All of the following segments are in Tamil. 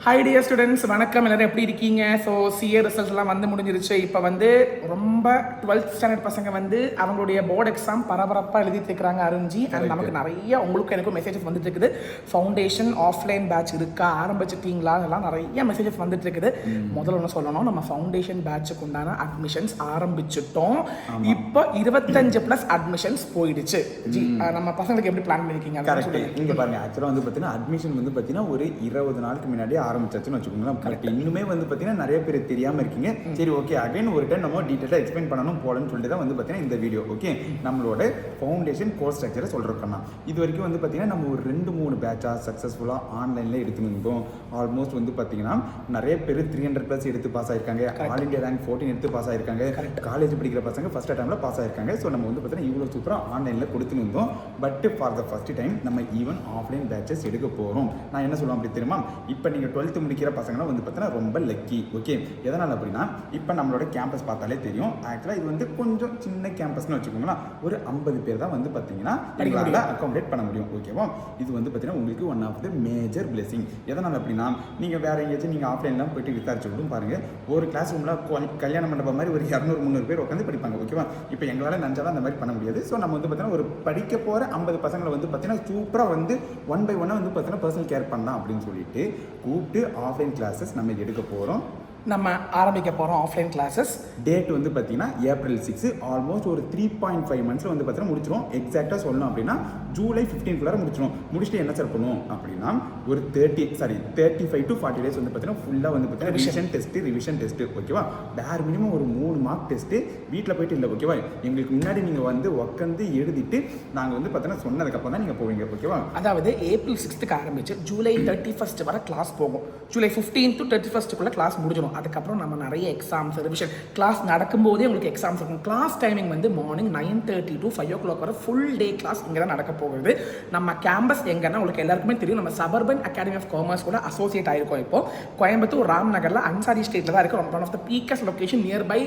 ஹாய் டியர் ஸ்டூடெண்ட்ஸ், வணக்கம். எல்லாரும் எப்படி இருக்கீங்க? ஸோ சிஏ ரிசல்ட்ஸ்லாம் வந்து முடிஞ்சிருச்சு. இப்போ வந்து ரொம்ப 12th ஸ்டாண்டர்ட் பசங்க வந்து அவங்களுடைய போர்டு எக்ஸாம் பரபரப்பாக எழுதிட்டு இருக்கிறாங்க அருஞ்சி. அண்ட் நமக்கு நிறைய உங்களுக்கு எனக்கும் மெசேஜஸ் வந்துட்டு இருக்குது. ஃபவுண்டேஷன் ஆஃப்லைன் பேட்ச் இருக்கா, ஆரம்பிச்சிட்டீங்களா, அதெல்லாம் நிறைய மெசேஜஸ் வந்துட்டு இருக்குது. முதல்ல ஒன்று சொல்லணும், நம்ம ஃபவுண்டேஷன் பேட்சுக்கு உண்டான அட்மிஷன்ஸ் ஆரம்பிச்சிட்டோம். இப்போ 25+ அட்மிஷன்ஸ் போயிடுச்சு. ஜி, நம்ம பசங்களுக்கு எப்படி பிளான் பண்ணிருக்கீங்க? இங்கே பாருங்க, ஆக்சுவலாக வந்து பார்த்தீங்கன்னா அட்மிஷன் வந்து பார்த்தீங்கன்னா ஒரு 20 நாளுக்கு முன்னாடி ஆரம்பிச்சாச்சுன்னு வச்சுக்கோங்களேன். பட் இன்னுமே வந்து பார்த்தீங்கன்னா நிறைய பேர் தெரியாமல் இருக்கீங்க. சரி, ஓகே, அகைன் ஒரு டைம் நம்ம டீட்டெயிலாக எக்ஸ்பிளைன் பண்ணணும் போலன்னு சொல்லிட்டு தான் வந்து பார்த்தீங்கன்னா இந்த வீடியோ. ஓகே, நம்மளோட ஃபவுண்டேஷன் கோர்ஸ் ஸ்ட்ரக்சரை சொல்கிறோம். இது வரைக்கும் வந்து பார்த்தீங்கன்னா நம்ம ஒரு 2-3 பேட்சாக சக்ஸஸ்ஃபுல்லாக ஆன்லைனில் எடுத்துருந்தோம். ஆல்மோஸ்ட் வந்து பார்த்தீங்கன்னா நிறைய பேர் 300+ எடுத்து பாஸ் ஆயிருக்காங்க. ஆல் இண்டியா ரேங்க் 14 எடுத்து பாஸ் ஆயிருக்காங்க. காலேஜ் படிக்கிற பசங்க ஃபர்ஸ்ட் டைமில் பாஸ் ஆயிருக்காங்க. ஸோ நம்ம வந்து பார்த்தீங்கன்னா இவ்வளோ சூப்பராக ஆன்லைனில் கொடுத்துருந்தோம். But for the first time நம்ம ஈவன் ஆஃப்லைன் பேட்சஸ் எடுக்க போகிறோம். நான் என்ன சொல்லுவேன் அப்படி தெரியுமா? இப்போ நீங்கள் 12th முடிக்கிற பசங்களாம் வந்து பார்த்தீங்கன்னா ரொம்ப லக்கி. ஓகே, எதனால் அப்படின்னா இப்போ நம்மளோட கேம்பஸ் பார்த்தாலே தெரியும். ஆக்சுவலாக இது வந்து கொஞ்சம் சின்ன கேம்பஸ்னு வச்சுக்கோங்களேன். ஒரு 50 பேர் தான் வந்து பார்த்தீங்கன்னா எங்களால் அக்காமடேட் பண்ண முடியும். ஓகேவா? இது வந்து பார்த்தீங்கன்னா உங்களுக்கு one of the major blessing. எதனால் அப்படின்னா நீங்கள் வேறு எங்கேயாச்சும் நீங்கள் ஆஃப்லைன்லாம் போயிட்டு விசாரிச்சு விட்டும் பாருங்கள். ஒரு கிளாஸ் ரூமில் கல்யாண மண்டபம் மாதிரி ஒரு 200-300 பேர் உட்காந்து படிப்பாங்க. ஓகேவா? இப்போ எங்களால் நினச்சாலும் அந்த மாதிரி பண்ண முடியாது. ஸோ நம்ம வந்து பார்த்தீங்கன்னா ஒரு படிக்க போகிற 50 பசங்களை வந்து பார்த்தீங்கன்னா சூப்பராக வந்து 1 by 1 வந்து பார்த்தீங்கன்னா பர்சனல் கேர் பண்ணலாம் அப்படின்னு சொல்லிட்டு கூப்பிட்டு ஆஃப்லைன் கிளாஸஸ் நம்ம எடுக்க போகிறோம். நம்ம ஆரம்பிக்க போகிறோம் ஆஃப்லைன் கிளாஸஸ். டேட் வந்து பார்த்தீங்கன்னா April 6. ஆல்மோஸ்ட் ஒரு 3.5 மந்த்ஸில் வந்து பார்த்தீங்கன்னா முடிச்சிடும். எக்ஸாக்டாக சொல்லணும் அப்படின்னா July 15 முடிச்சிடும். முடிச்சுட்டு என்ன சார் பண்ணுவோம் அப்படின்னா ஒரு 35 to 40 days வந்து பார்த்தீங்கன்னா ஃபுல்லாக வந்து பார்த்தீங்கன்னா ரிவிஷன் டெஸ்ட்டு. ஓகேவா? பேர் மினிமம் ஒரு 3 மார்க் டெஸ்ட்டு வீட்டில் போயிட்டு இல்லை. ஓகேவா? எங்களுக்கு முன்னாடி நீங்கள் வந்து உட்காந்து எழுதிட்டு நாங்கள் வந்து பார்த்தீங்கன்னா சொன்னதுக்கப்புறம் தான் நீங்கள் போவீங்க. ஓகேவா? அதாவது April 6 ஆரம்பிச்சு July 31 வரை கிளாஸ் போகும். July 15 to 31 கிளாஸ் முடிஞ்சிடும். அதுக்கப்புறம் நம்ம நிறைய எக்ஸாம்ஸ் ரிவிஷன் கிளாஸ் நடக்கும்போதே உங்களுக்கு எக்ஸாம்ஸ் இருக்கும். கிளாஸ் டைமிங் வந்து மார்னிங் 9:30 to 5 o'clock வரை ஃபுல் டே கிளாஸ் இங்கே தான் நடக்க போகுது. நம்ம கேம்பஸ் எங்கன்னா உங்களுக்கு எல்லாருக்குமே தெரியும். நம்ம சபர்பன் அகாடமி ஆஃப் காமர்ஸ் கூட அசோசியேட் ஆயிருக்கோம். இப்போ கோயம்புத்தூர் ராம்நகரில் அன்சாரி ஸ்ட்ரீட்டில் தான் இருக்குது. One of the biggest location, nearby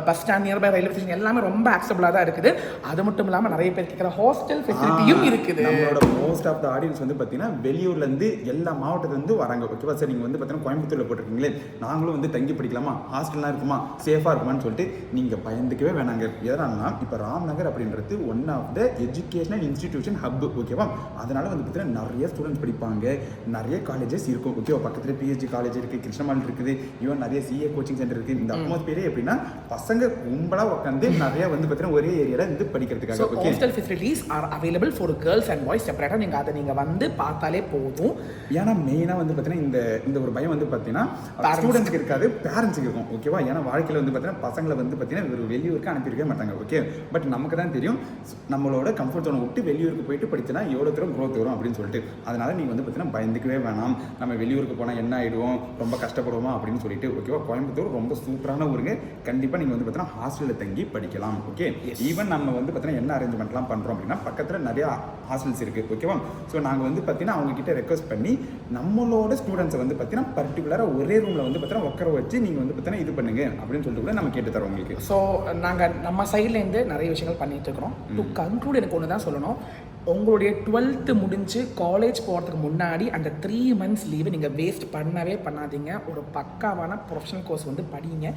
bus stand, nearby railway station, எல்லாமே ரொம்ப ஆக்சபிளாக தான் இருக்குது. அது மட்டும் இல்லாமல் நிறைய பேர் கேட்குற ஹாஸ்டல் ஃபெசிலிட்டியும் இருக்குது. நம்மளோட மோஸ்ட் ஆஃப் த ஆடியன்ஸ் வந்து பார்த்தீங்கன்னா வெளியூர்லேருந்து எல்லா மாவட்டத்துலேருந்து வராங்க. ஓகேவா சார்? நீங்கள் வந்து பார்த்தீங்கன்னா கோயம்புத்தூரில் போட்டிருக்கீங்களே, நாங்களும் வந்து தங்கி படிக்கலாமா, ஹாஸ்டல்லாம் இருக்குமா, சேஃபாக இருக்குமான்னு சொல்லிட்டு நீங்கள் பயந்துக்கவே வேணாங்க. எதனாலனா இப்போ ராம்நகர் அப்படின்றது one of the educational institution hub. ஓகேவா? அதனால வந்து பார்த்தீங்கன்னா நிறைய ஸ்டூடெண்ட்ஸ் படிப்பாங்க, நிறைய காலேஜஸ் இருக்கும். ஓகேவா? பக்கத்தில் பிஹெச்டி காலேஜ் இருக்குது, கிருஷ்ணமால் இருக்குது, ஈவன் நிறைய சிஏ கோச்சிங் சென்டர் இருக்குது. இந்த அட்மாஸ்பியரே எப்படின்னா பசங்க கும்பலாக உட்காந்து நிறைய வந்து பார்த்தீங்கன்னா ஒரே ஏரியாவில் இருந்து படிக்கிறதுக்காக. Hostel facilities are available for girls and boys செப்பரேட்டாக. நீங்கள் அதை நீங்கள் வந்து பார்த்தாலே போதும். ஏன்னா மெயினாக வந்து பார்த்தீங்கன்னா இந்த ஒரு பயம் வந்து பார்த்தீங்கன்னா ஸ்டூடெண்ட்ஸ்க்கு இருக்காது, பேரண்ட்ஸுக்கு இருக்கும். ஓகேவா? ஏன்னா வாழ்க்கையில் வந்து பார்த்தீங்கன்னா பசங்களை வந்து பார்த்தீங்கன்னா ஒரு வெளியூருக்கு அனுப்பியிருக்கவே மாட்டாங்க. ஓகே, பட் நமக்கு தான் தெரியும் நம்மளோட கம்ஃபர்ட் ஜோனை விட்டு வெளியூருக்கு போயிட்டு படிச்சுனா எவ்வளோ தூரம் க்ரோத் வரும் அப்படின்னு சொல்லிட்டு. அதனால நீங்கள் வந்து பார்த்தீங்கன்னா பயந்துக்கவே வேணாம். நம்ம வெளியூருக்கு போனால் என்ன ஆகிடுவோம், ரொம்ப கஷ்டப்படுவோமா அப்படின்னு சொல்லிட்டு. ஓகேவா? கோயம்புத்தூர் ரொம்ப சூப்பரான ஊருங்க. கண்டிப்பாக நீங்கள் வந்து பார்த்தீங்கன்னா ஹாஸ்டலில் தங்கி படிக்கலாம். ஓகே, ஈவன் நம்ம வந்து பார்த்தீங்கன்னா என்ன அரேஞ்ச்மெண்ட்லாம் பண்ணுறோம் அப்படின்னா பக்கத்தில் நிறையா ஹாஸ்டல்ஸ் இருக்குது. ஓகேவா? ஸோ நாங்கள் வந்து பார்த்தீங்கன்னா அவங்ககிட்ட ரெக்வஸ்ட் பண்ணி நம்மளோட ஸ்டூடெண்ட்ஸை வந்து பார்த்தீங்கன்னா பர்டிகுலராக ஒரே ரூமில் வந்து பார்த்தீங்கன்னா உட்கார வச்சு நீங்கள் வந்து பார்த்தீங்கன்னா இது பண்ணுங்க அப்படின்னு சொல்லிட்டு கூட நம்ம கேட்டு தரோம் உங்களுக்கு. ஸோ நாங்கள் நம்ம சைட்லேருந்து நிறைய விஷயங்கள் பண்ணிட்டு இருக்கிறோம். டு கன்க்ளூட் எனக்கு ஒன்று தான் சொல்லணும். உங்களுடைய 12th முடிஞ்சு காலேஜ் போகிறதுக்கு முன்னாடி அந்த 3 months லீவு நீங்கள் வேஸ்ட் பண்ணவே பண்ணாதீங்க. ஒரு பக்காவான ப்ரொஃபஷனல் கோர்ஸ் வந்து படிங்க.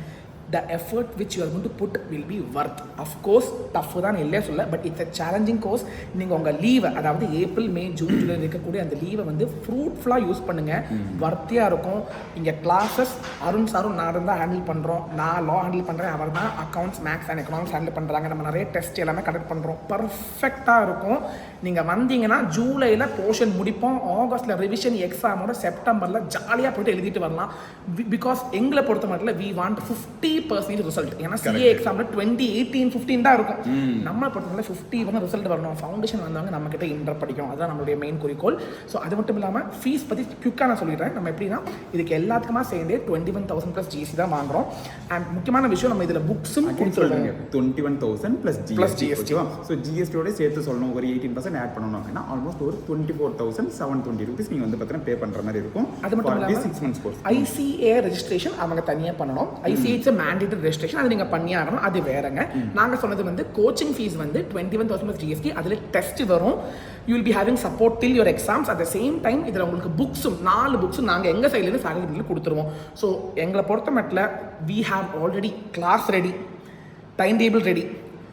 The effort which you are going to put will be worth. Of course, tough தான் இல்லையே சொல்ல, but it's a challenging course. நீங்கள் உங்கள் லீவை, அதாவது ஏப்ரல், மே, ஜூன், ஜூலை இருக்கக்கூடிய அந்த லீவை வந்து ஃப்ரூட்ஃபுல்லாக யூஸ் பண்ணுங்கள். வர்த்தியாக இருக்கும். இங்கே கிளாஸஸ் அருண் சாரும் நான் தான் ஹேண்டில் பண்ணுறோம். நான் லா ஹேண்டில் பண்ணுறேன், அவர் தான் accounts, maths and economics handle பண்ணுறாங்க. நம்ம நிறைய டெஸ்ட் எல்லாமே கண்டக்ட் பண்ணுறோம். பர்ஃபெக்டாக இருக்கும். நீங்கள் வந்தீங்கன்னா ஜூலையில் போர்ஷன் முடிப்போம், ஆகஸ்ட்டில் ரிவிஷன், எக்ஸாமோட செப்டம்பரில் ஜாலியாக போய்ட்டு எழுதிட்டு வரலாம். பிகாஸ் எங்களை பொறுத்த மட்டும் we want 50% ரிசல்ட். ஏன்னா சிஏ எக்ஸாமில் 2018-15 தான் இருக்கும். நம்மளை பொறுத்தவரை 50 ரிசல்ட் வரணும். ஃபவுண்டேஷன் வந்தவங்க நம்ம கிட்ட இன்டர் படிக்கும். அதுதான் நம்மளுடைய மெயின் குறிக்கோள். ஸோ அது மட்டும் இல்லாமல் ஃபீஸ் பற்றி குயிக்காக நான் சொல்லிடுறேன். நம்ம எப்படின்னா இதுக்கு எல்லாத்துக்குமா சேர்ந்தே 21,000+ ஜிஎஸ்டி தான் வாங்குறோம். அண்ட் முக்கியமான விஷயம், நம்ம இதில் புக்ஸும் சொல்லுங்க 21,000 + ஜிஎஸ்டி. ஸோ ஜிஎஸ்டியோட சேர்த்து சொல்லணும், ஒரு 18% ஆட் பண்ணணும் அப்படின்னா ஆல்மோஸ்ட் ஒரு 24,720 rupees நீங்கள் வந்து பார்த்தீங்கன்னா பே பண்ணுற மாதிரி இருக்கும். அது மட்டும் இல்லாமல் 6 months கோர்ஸ். ஐசிஏ ரெஜிஸ்ட்ரேஷன் அவங்க தனியாக பண்ணணும். ஐசிஏ மேண்டேட்டரி ரெஜிஸ்ட்ரேஷன், அது நீங்கள் பண்ணி ஆகணும், அது வேறங்க. நாங்கள் சொன்னது வந்து கோச்சிங் ஃபீஸ் வந்து 21,000 GST, அதில் டெஸ்ட் வரும். You will be having support till your exams. At the same time இதில் உங்களுக்கு புக்ஸும் 4 புக்ஸும் நாங்கள் எங்கள் சைட்லேருந்து ஃபேக்கல்ட்டியில் கொடுத்துருவோம். ஸோ எங்களை பொறுத்த மட்டும் we have already class ready, time table ready,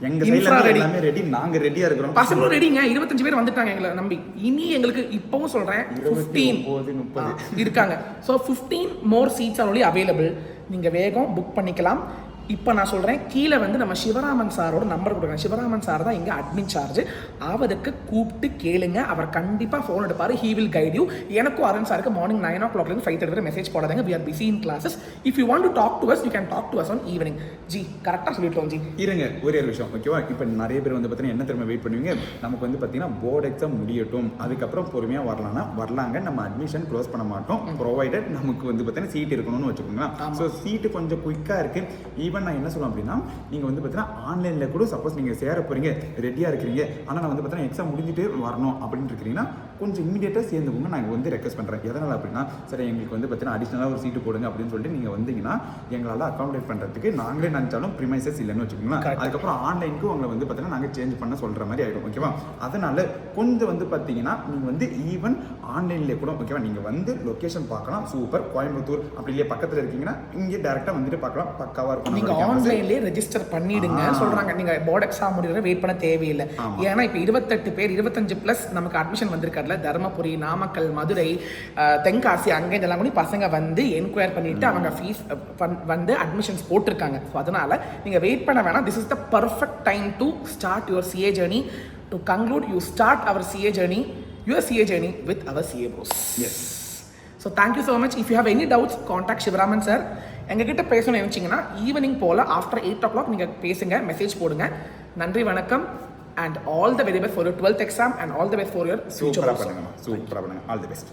எங்க சைடுல எல்லாமே ரெடி, நாங்க ரெடியா இருக்கிறோம். பசங்களும் ரெடிங்க. 25 பேர் வந்துட்டாங்க எங்களை நம்பி. இனி எங்களுக்கு இப்பவும் சொல்றேன் 15 இருக்காங்க. So 15 more seats are only available. நீங்க வேகம் புக் பண்ணிக்கலாம். இப்போ நான் சொல்கிறேன், கீழே வந்து நம்ம சிவராமன் சாரோட நம்பர் கொடுக்குறேன். சிவராமன் சார் தான் இங்கே அட்மின் சார்ஜ். அவருக்கு கூப்பிட்டு கேளுங்க, அவர் கண்டிப்பாக ஃபோன் எடுப்பார். He will guide you. எனக்கும் அருண் சாருக்கு மார்னிங் 9 o'clock 5:30 வரை மெசேஜ் போடாதீங்க. We are busy in classes. If you want to talk to us, you can talk to us on evening. Ji கரெக்டாக சொல்லிட்டோம் ஜி. இருங்க ஒரே ஒரு விஷயம், ஓகேவா? இப்போ நிறைய பேர் வந்து பார்த்தீங்கன்னா என்ன திரும்ப வெயிட் பண்ணுவீங்க, நமக்கு வந்து பார்த்தீங்கன்னா போர்டு எக்ஸாம் முடியட்டும், அதுக்கப்புறம் பொறுமையாக வரலாங்க. நம்ம அட்மிஷன் க்ளோஸ் பண்ண மாட்டோம், ப்ரொவைடட் நமக்கு வந்து பார்த்தீங்கன்னா சீட் இருக்கணும்னு வச்சுக்கோங்களேன். ஸோ சீட்டு கொஞ்சம் குயிக்காக இருக்குது. ஈவன் நான் என்ன சொல்லுவேன் அப்படின்னா, நீங்கள் வந்து பார்த்தீங்கன்னா ஆன்லைனில் கூட சப்போஸ் நீங்கள் சேர போகிறீங்க, ரெடியாக இருக்கிறீங்க, ஆனால் நான் வந்து பார்த்தீங்கன்னா எக்ஸாம் முடிஞ்சிட்டு வரணும் அப்படின்னு இருக்கிறீங்கன்னா கொஞ்சம் இமீடியட்டாக சேர்ந்துக்கோங்க. நாங்கள் வந்து ரெக்வஸ்ட் பண்ணுறேன். எதனால் அப்படின்னா, சரி எங்களுக்கு வந்து பார்த்தீங்கன்னா அடிஷ்னலாக ஒரு சீட்டு போடுங்க அப்படின்னு சொல்லிட்டு நீங்கள் வந்தீங்கன்னா எங்களால் அக்காமடேட் பண்ணுறதுக்கு நாங்களே நினச்சாலும் ப்ரிமைசஸ் இல்லைன்னு வச்சுக்கோங்களேன். அதுக்கப்புறம் ஆன்லைனுக்கு உங்களை வந்து பார்த்தீங்கன்னா நாங்கள் சேஞ்ச் பண்ண சொல்கிற மாதிரி ஆகிடும், ஓகேவா? அதனால் கொஞ்சம் வந்து பார்த்தீங்கன்னா நீங்கள் வந்து ஈவன் ஆன்லைன்லேயே கூட, ஓகேவா, நீங்கள் வந்து லொக்கேஷன் பார்க்கலாம். சூப்பர், கோயம்புத்தூர் அப்படி இல்லையே பக்கத்தில் இருக்கீங்கன்னா இங்கே டேரெக்டாக வந்துட்டு பார்க்கலாம், பக்காவாக இருக்கும். நீங்கள் ஆன்லைன்லேயே ரெஜிஸ்டர் பண்ணிடுங்க சொல்கிறாங்க. நீங்கள் போர்டு எக்ஸாம் முடிகிற வெயிட் பண்ண தேவையில்லை. ஏன்னா இப்போ 28 பேர் 25+ நமக்கு அட்மிஷன் வந்திருக்காருல. தருமபுரி, நாமக்கல், மதுரை, தென்காசி, அங்கே இதெல்லாம் கூட பசங்க வந்து என்கொயர் பண்ணிட்டு அவங்க ஃபீஸ் வந்து அட்மிஷன்ஸ் போட்டிருக்காங்க. ஸோ அதனால் நீங்கள் வெயிட் பண்ண வேணாம். This is the perfect time to start your CA journey. To conclude, you start our CA journey, your CA journey with our CA bros. Yes. So thank you so much. If you have any doubts, contact Sivaraman sir. எங்ககிட்ட பேசணும்னு நினச்சிங்கன்னா ஈவினிங் போல் ஆஃப்டர் 8 o'clock நீங்கள் பேசுங்க, மெசேஜ் போடுங்க. நன்றி, வணக்கம். And all the very best for your 12th exam and all the best for your future. சூப்பராக பண்ணுங்க, ஆல் தி பெஸ்ட்.